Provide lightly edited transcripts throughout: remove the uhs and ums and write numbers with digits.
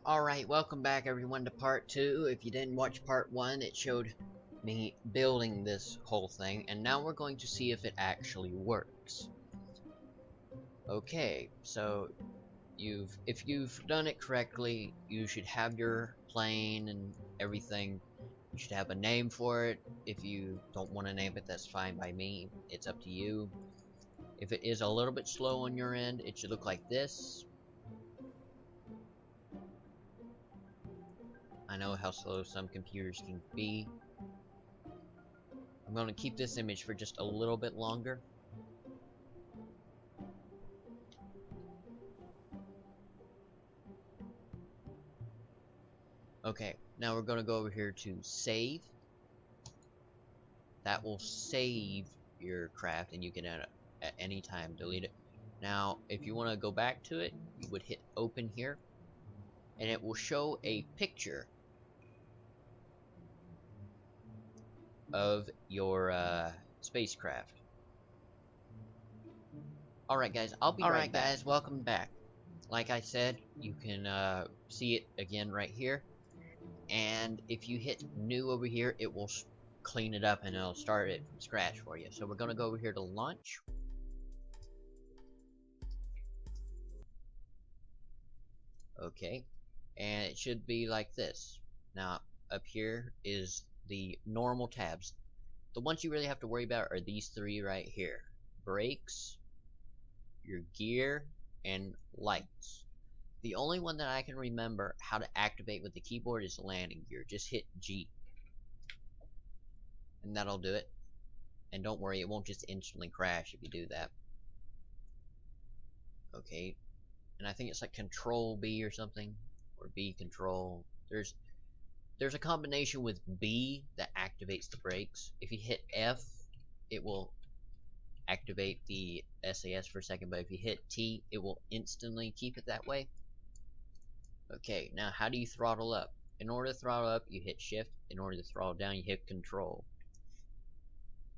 Alright, welcome back everyone to part 2. If you didn't watch part 1, it showed me building this whole thing, and now we're going to see if it actually works. Okay, so if you've done it correctly, you should have your plane and everything. You should have a name for it. If you don't want to name it, that's fine by me. It's up to you. If it is a little bit slow on your end, it should look like this. I know how slow some computers can be. I'm going to keep this image for just a little bit longer. Okay, now we're going to go over here to save. That will save your craft, and you can at any time delete it. Now, if you want to go back to it, you would hit open here, and it will show a picture of your spacecraft. Alright guys, I'll be right back. Alright guys, welcome back. Like I said, you can see it again right here. And if you hit new over here, it will clean it up and it'll start it from scratch for you. So we're going to go over here to launch. Okay, and it should be like this. Now, up here is the normal tabs. The ones you really have to worry about are these three right here. Brakes, your gear, and lights. The only one that I can remember how to activate with the keyboard is landing gear. Just hit G. And that'll do it. And don't worry, it won't just instantly crash if you do that. Okay. And I think it's like Control B or something. Or B Control. There's a combination with B that activates the brakes. If you hit F, it will activate the SAS for a second, but if you hit T, it will instantly keep it that way. Okay, now how do you throttle up? In order to throttle up, you hit Shift. In order to throttle down, you hit Control.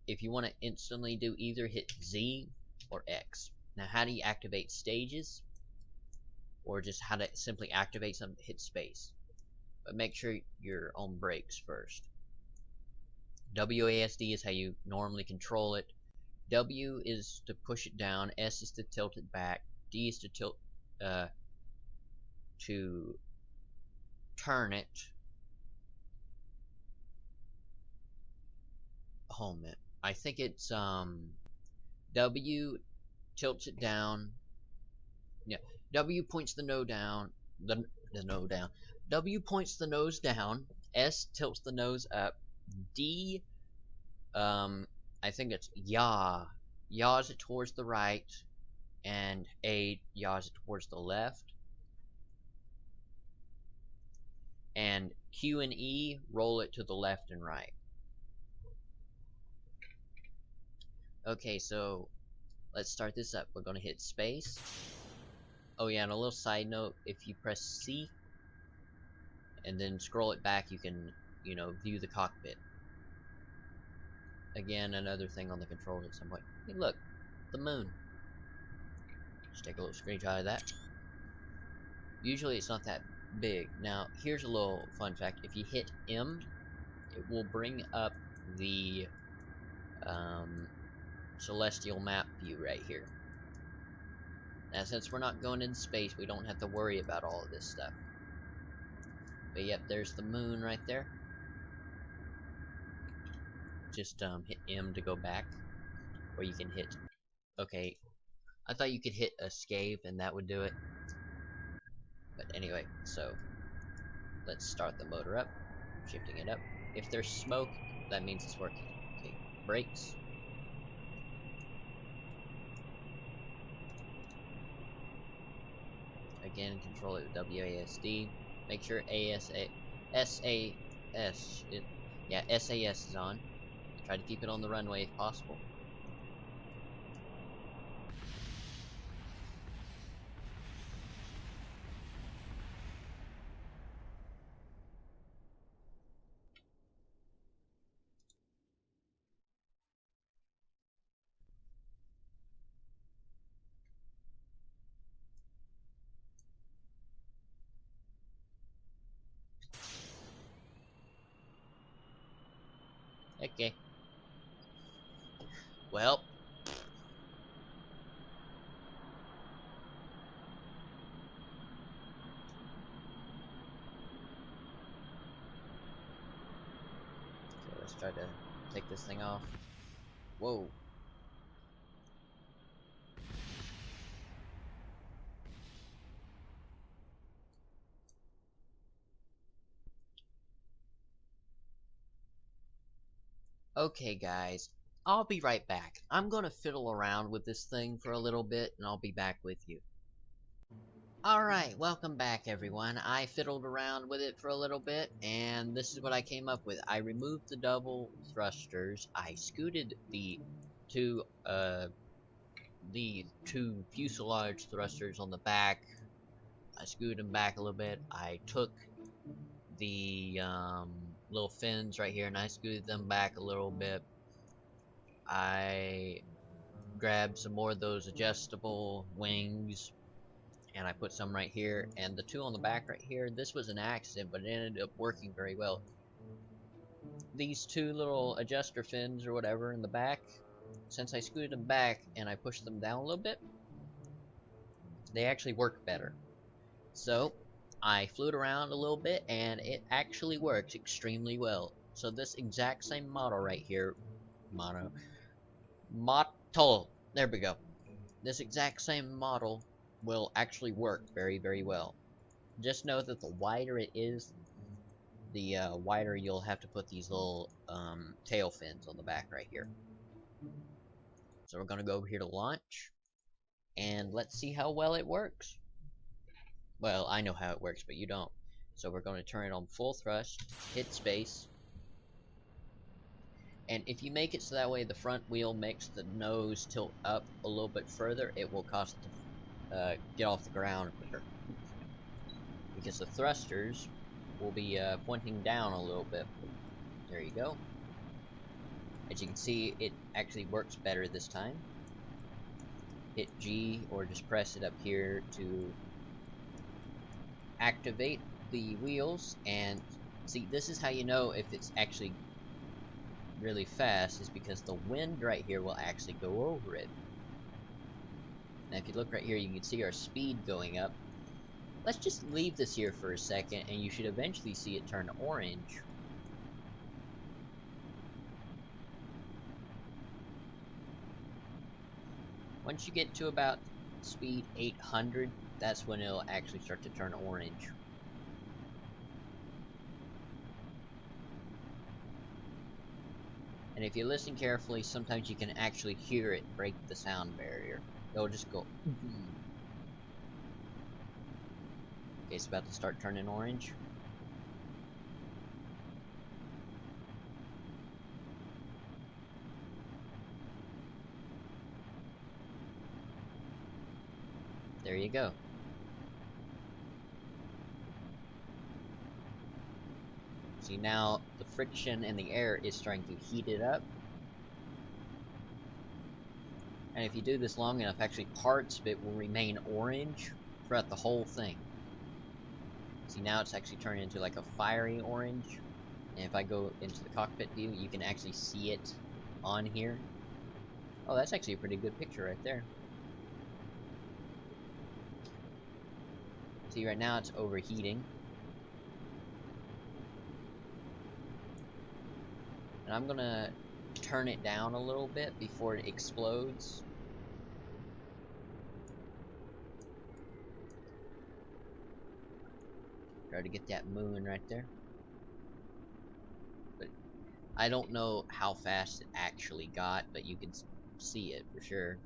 If you want to instantly do either, hit Z or X. Now how do you activate stages? Or just how to simply activate something, hit space. But make sure you're on brakes first. WASD is how you normally control it. W is to push it down, S is to tilt it back, D is to turn it. Oh man, I think it's W tilts it down. Yeah, W points the nose down. The nose down. W points the nose down. S tilts the nose up. D, I think it's yaws it towards the right, and A yaws it towards the left. And Q and E roll it to the left and right. Okay, so let's start this up. We're gonna hit space. Oh yeah, and a little side note, if you press C and then scroll it back, you can, view the cockpit. Again, another thing on the controls at some point. Hey look, the moon. Just take a little screenshot of that. Usually it's not that big. Now, here's a little fun fact. If you hit M, it will bring up the celestial map view right here. Now, since we're not going in space, we don't have to worry about all of this stuff. But yep, there's the moon right there. Just hit M to go back. Or you can hit... Okay, I thought you could hit escape and that would do it. But anyway, so let's start the motor up. Shifting it up. If there's smoke, that means it's working. Okay, brakes. Again, control it with WASD. Make sure SAS is on. Try to keep it on the runway if possible. Okay. Well. Okay, let's try to take this thing off. Whoa. Okay, guys. I'll be right back. I'm gonna fiddle around with this thing for a little bit, and I'll be back with you. Alright, welcome back everyone. I fiddled around with it for a little bit, and this is what I came up with. I removed the double thrusters, I scooted two, the two fuselage thrusters on the back, I scooted them back a little bit, I took the, little fins right here and I scooted them back a little bit, I grabbed some more of those adjustable wings, and I put some right here, and the two on the back right here, this was an accident, but it ended up working very well. These two little adjuster fins or whatever in the back, since I scooted them back and I pushed them down a little bit, they actually work better. So I flew it around a little bit and it actually works extremely well. So this exact same model right here, model, there we go. This exact same model will actually work very well. Just know that the wider it is, the wider you'll have to put these little tail fins on the back right here. So we're gonna go over here to launch, and let's see how well it works. Well, I know how it works, but you don't. So we're going to turn it on full thrust, hit space, and if you make it so that way the front wheel makes the nose tilt up a little bit further, it will cause it to get off the ground quicker. Because the thrusters will be pointing down a little bit. There you go. As you can see, it actually works better this time. Hit G or just press it up here to activate the wheels, and see, this is how you know if it's actually really fast, is because the wind right here will actually go over it. Now if you look right here, you can see our speed going up. Let's just leave this here for a second, and you should eventually see it turn orange. Once you get to about speed 800, that's when it'll actually start to turn orange. And if you listen carefully, sometimes you can actually hear it break the sound barrier. It'll just go. Okay, it's about to start turning orange. There you go. See, now the friction in the air is starting to heat it up. And if you do this long enough, actually parts of it will remain orange throughout the whole thing. See, now it's actually turning into like a fiery orange. And if I go into the cockpit view, you can actually see it on here. Oh, that's actually a pretty good picture right there. See, right now it's overheating. And I'm gonna turn it down a little bit before it explodes. Try to get that moon right there. But I don't know how fast it actually got, but you can see it for sure.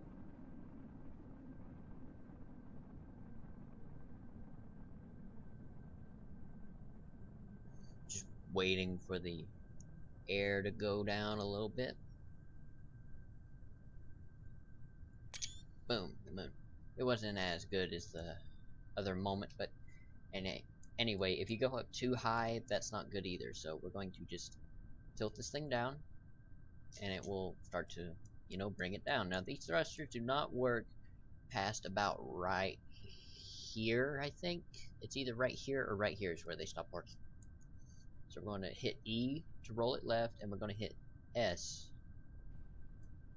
Just waiting for the air to go down a little bit. Boom, the moon. It wasn't as good as the other moment, but anyway, if you go up too high, that's not good either. So we're going to just tilt this thing down, and it will start to, you know, bring it down. Now these thrusters do not work past about right here, I think. It's either right here or right here is where they stop working. So we're going to hit E to roll it left, and we're going to hit S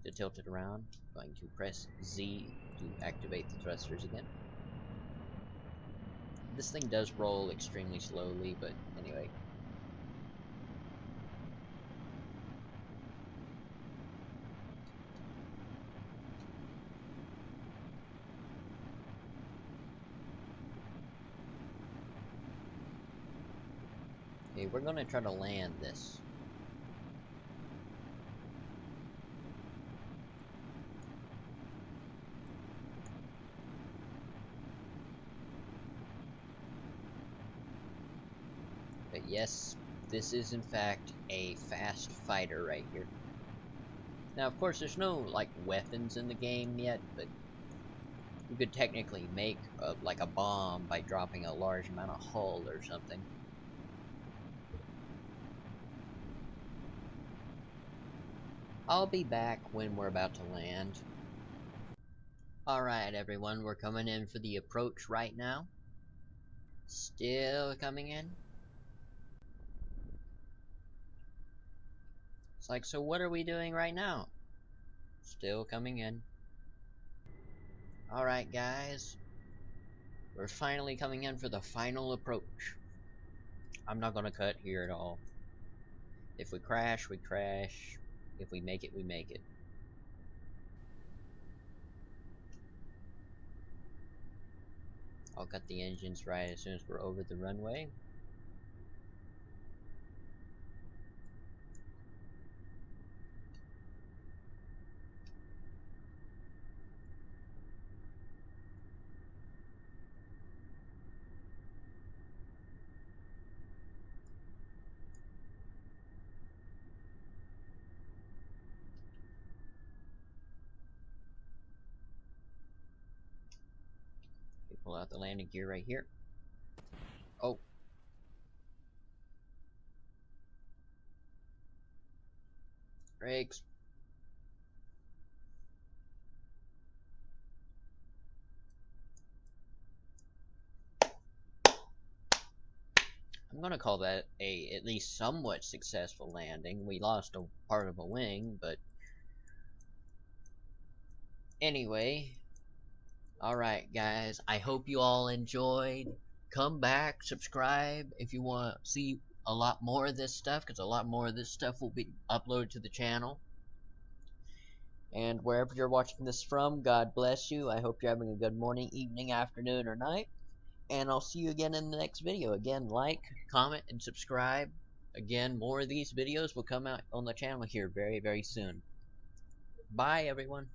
to tilt it around. Going to press Z to activate the thrusters again. This thing does roll extremely slowly, but anyway. Okay, we're gonna try to land this. But yes, this is in fact a fast fighter right here. Now, of course, there's no, like, weapons in the game yet, but you could technically make, like, a bomb by dropping a large amount of hull or something. I'll be back when we're about to land. Alright, everyone, we're coming in for the approach right now. Still coming in. It's like, so what are we doing right now? Still coming in. Alright, guys. We're finally coming in for the final approach. I'm not gonna cut here at all. If we crash, we crash. If we make it, we make it. I'll cut the engines right as soon as we're over the runway. We pull out the landing gear right here. Oh. Brakes. I'm gonna call that a at least somewhat successful landing. We lost a part of a wing, but anyway. Alright, guys. I hope you all enjoyed. Come back, subscribe if you want to see a lot more of this stuff, because a lot more of this stuff will be uploaded to the channel. And wherever you're watching this from, God bless you. I hope you're having a good morning, evening, afternoon, or night. And I'll see you again in the next video. Again, like, comment, and subscribe. Again, more of these videos will come out on the channel here very, very soon. Bye, everyone.